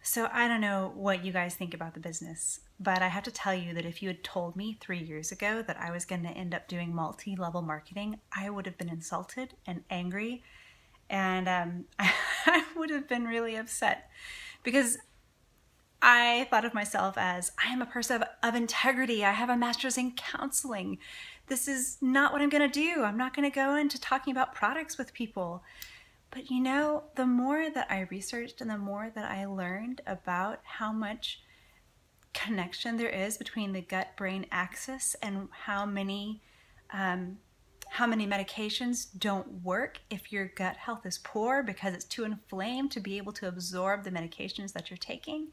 So I don't know what you guys think about the business, but I have to tell you that if you had told me 3 years ago that I was going to end up doing multi-level marketing, I would have been insulted and angry, and I would have been really upset because I thought of myself as I am a person of integrity. I have a master's in counseling. This is not what I'm going to do. I'm not going to go into talking about products with people. But the more that I researched and the more that I learned about how much connection there is between the gut brain axis and how many medications don't work if your gut health is poor because it's too inflamed to be able to absorb the medications that you're taking.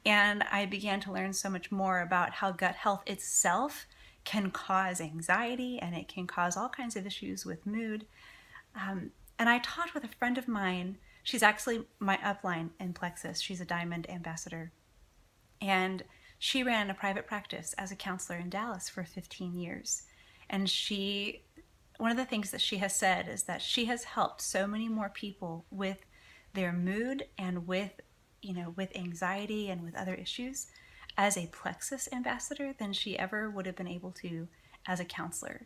And I began to learn so much more about how gut health itself can cause anxiety and it can cause all kinds of issues with mood. And I talked with a friend of mine. She's actually my upline in Plexus. She's a Diamond ambassador. And she ran a private practice as a counselor in Dallas for 15 years. And one of the things that she has said is that she has helped so many more people with their mood and with anxiety and with other issues as a Plexus ambassador than she ever would have been able to as a counselor.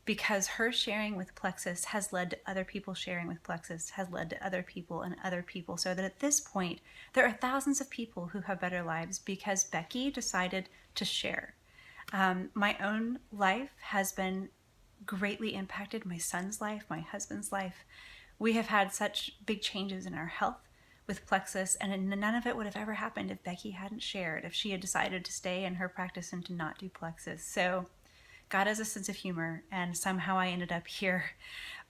Because her sharing with Plexus has led to other people sharing with Plexus, has led to other people and other people, so that at this point, there are thousands of people who have better lives because Becky decided to share. My own life has been greatly impacted, my son's life, my husband's life. We have had such big changes in our health with Plexus, and none of it would have ever happened if Becky hadn't shared, if she had decided to stay in her practice and to not do Plexus. So God has a sense of humor, and somehow I ended up here.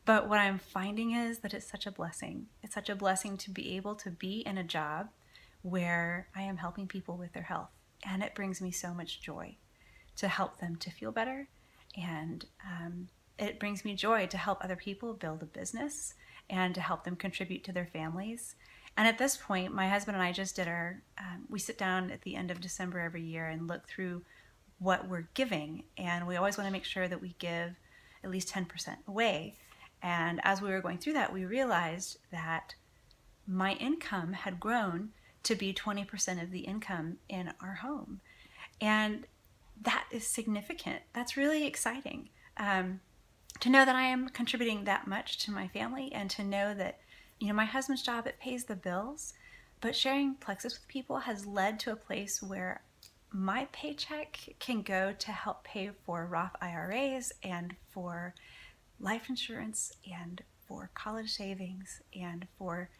But what I'm finding is that it's such a blessing. It's such a blessing to be able to be in a job where I am helping people with their health. And it brings me so much joy to help them to feel better. And it brings me joy to help other people build a business and to help them contribute to their families. And at this point, my husband and I just did we sit down at the end of December every year and look through what we're giving, and we always want to make sure that we give at least 10% away. And as we were going through that, we realized that my income had grown to be 20% of the income in our home, and that is significant. That's really exciting, to know that I am contributing that much to my family, and to know that my husband's job, it pays the bills, but sharing Plexus with people has led to a place where my paycheck can go to help pay for Roth IRAs and for life insurance and for college savings and for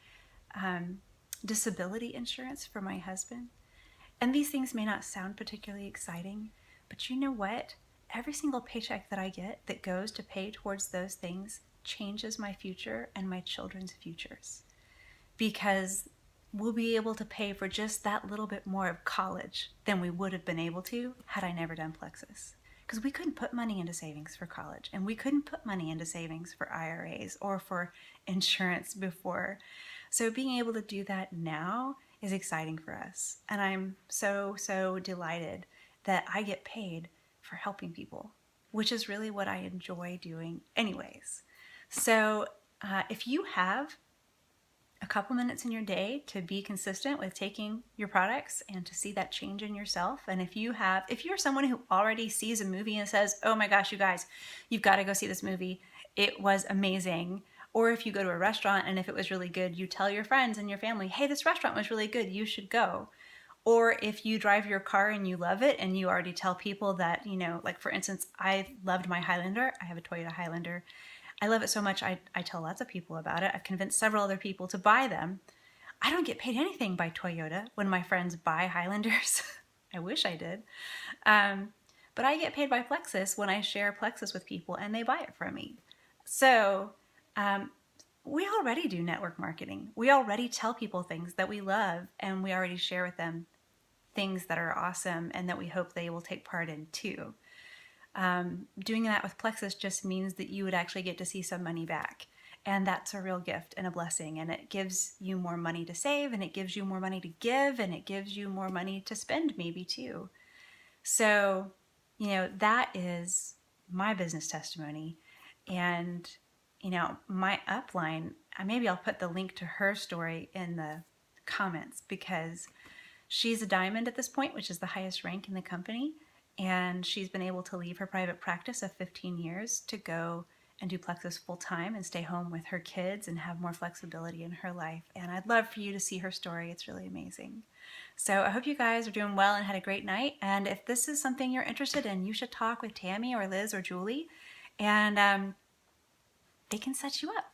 disability insurance for my husband. And these things may not sound particularly exciting, but you know what? Every single paycheck that I get that goes to pay towards those things changes my future and my children's futures, because we'll be able to pay for just that little bit more of college than we would have been able to had I never done Plexus. Because we couldn't put money into savings for college, and we couldn't put money into savings for IRAs or for insurance before. So being able to do that now is exciting for us. And I'm so, so delighted that I get paid for helping people, which is really what I enjoy doing anyways. So if you have a couple minutes in your day to be consistent with taking your products and to see that change in yourself. And if you're someone who already sees a movie and says, oh my gosh, you guys, you've got to go see this movie. It was amazing. Or if you go to a restaurant and if it was really good, you tell your friends and your family, hey, this restaurant was really good, you should go. Or if you drive your car and you love it and you already tell people that, like for instance, I loved my Highlander. I have a Toyota Highlander. I love it so much, I tell lots of people about it. I've convinced several other people to buy them. I don't get paid anything by Toyota when my friends buy Highlanders. I wish I did. But I get paid by Plexus when I share Plexus with people and they buy it from me. So we already do network marketing. We already tell people things that we love, and we already share with them things that are awesome and that we hope they will take part in too. Doing that with Plexus just means that you would actually get to see some money back. And that's a real gift and a blessing. And it gives you more money to save, and it gives you more money to give, and it gives you more money to spend maybe too. So, that is my business testimony. And, my upline, maybe I'll put the link to her story in the comments, because she's a diamond at this point, which is the highest rank in the company. And she's been able to leave her private practice of 15 years to go and do Plexus full time and stay home with her kids and have more flexibility in her life. And I'd love for you to see her story. It's really amazing. So I hope you guys are doing well and had a great night. And if this is something you're interested in, you should talk with Tammy or Liz or Julie, and they can set you up.